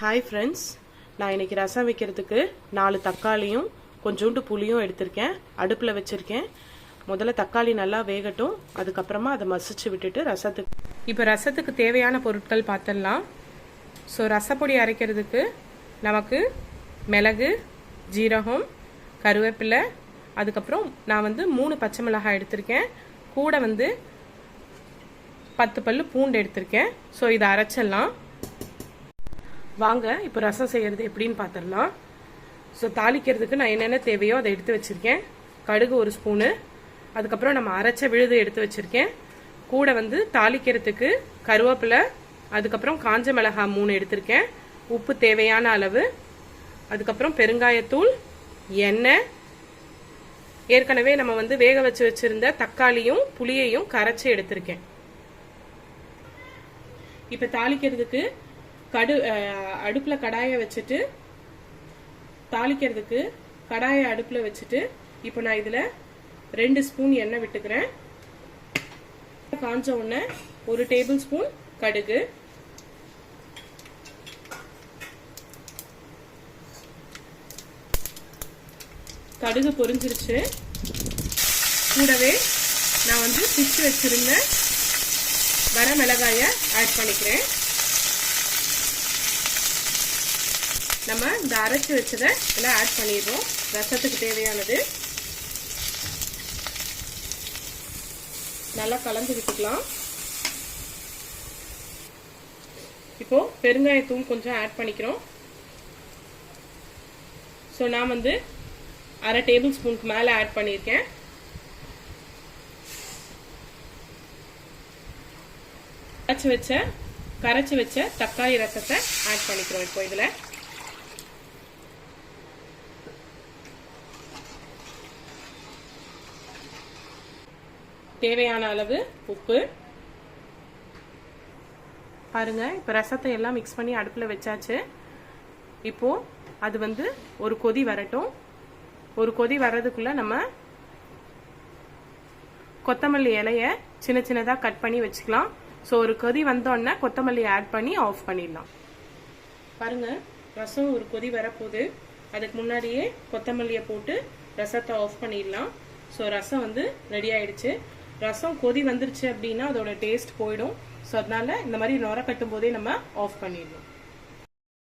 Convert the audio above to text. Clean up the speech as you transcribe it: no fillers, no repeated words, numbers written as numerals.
Hi friends, நான் இன்றைக்கி ரசம் வைக்கிறதுக்கு 4 தக்காளியும் கொஞ்சோண்டு புளியும் எடுத்திருக்கேன். அடுப்பில் வச்சுருக்கேன். முதல்ல தக்காளி நல்லா வேகட்டும், அதுக்கப்புறமா அதை மசிச்சு விட்டுட்டு ரசத்துக்கு தேவையான பொருட்கள் பார்த்துடலாம். ஸோ ரசப்பொடி அரைக்கிறதுக்கு நமக்கு மிளகு, ஜீரகம், கருவேப்பிலை, அதுக்கப்புறம் நான் 3 பச்சை மிளகாய் எடுத்திருக்கேன். கூட 10 பல்லு பூண்டு எடுத்திருக்கேன். ஸோ இதை அரைச்சிடலாம். வாங்க இப்போ ரசம் செய்கிறது எப்படின்னு பார்த்துடலாம். ஸோ தாளிக்கிறதுக்கு நான் என்னென்ன தேவையோ அதை எடுத்து வச்சுருக்கேன். கடுகு 1 ஸ்பூனு, அதுக்கப்புறம் நம்ம அரைச்ச விழுது எடுத்து வச்சுருக்கேன். கூட தாளிக்கிறதுக்கு கருவேப்பிலை, அதுக்கப்புறம் காஞ்ச மிளகாய் 3 எடுத்திருக்கேன். உப்பு தேவையான அளவு, அதுக்கப்புறம் பெருங்காயத்தூள், எண்ணெய், ஏற்கனவே நம்ம வேக வச்சு வச்சுருந்த தக்காளியும் புளியையும் கரைச்சி எடுத்திருக்கேன். இப்போ தாளிக்கிறதுக்கு அடுப்பில் கடாயை வச்சுட்டு தாளிக்கிறதுக்கு கடாயை அடுப்பில் வச்சுட்டு இப்போ நான் இதில் 2 ஸ்பூன் எண்ணெய் விட்டுக்கிறேன். காஞ்ச உடனே 1 டேபிள் ஸ்பூன் கடுகு, கடுகு பொரிஞ்சிருச்சு. கூடவே நான் பிச்சு வச்சிருந்த வர மிளகாயை ஆட் பண்ணிக்கிறேன். நம்ம இந்த அரைச்சி வச்சதை எல்லாம் ஆட் பண்ணிடுறோம். ரசத்துக்கு தேவையானது நல்லா கலந்து விட்டுக்கலாம். இப்போ பெருங்காயத்தூள் கொஞ்சம் ஆட் பண்ணிக்கிறோம். ஸோ நான் 1/2 டேபிள் ஸ்பூனுக்கு மேலே ஆட் பண்ணியிருக்கேன். கரைச்சி வச்ச தக்காளி ரசத்தை ஆட் பண்ணிக்கிறோம். இப்போ இதில் தேவையான அளவு உப்பு பாருங்க. இப்போ ரசத்தை எல்லாம் மிக்ஸ் பண்ணி அடுப்பில் வச்சாச்சு. இப்போ அது ஒரு கொதி வரட்டும். ஒரு கொதி வர்றதுக்குள்ள நம்ம கொத்தமல்லி இலையை சின்ன சின்னதாக கட் பண்ணி வச்சுக்கலாம். ஸோ ஒரு கொதி வந்தோடனே கொத்தமல்லி ஆட் பண்ணி ஆஃப் பண்ணிடலாம். பாருங்க, ரசம் ஒரு கொதி வரப்போகுது. அதுக்கு முன்னாடியே கொத்தமல்லியை போட்டு ரசத்தை ஆஃப் பண்ணிடலாம். ஸோ ரசம் ரெடி ஆயிடுச்சு. ரசம் கொதி வந்துருச்சு அப்படின்னா அதோட டேஸ்ட் போயிடும். ஸோ அதனால இந்த மாதிரி நுர கட்டும் போதே நம்ம ஆஃப் பண்ணிடணும்.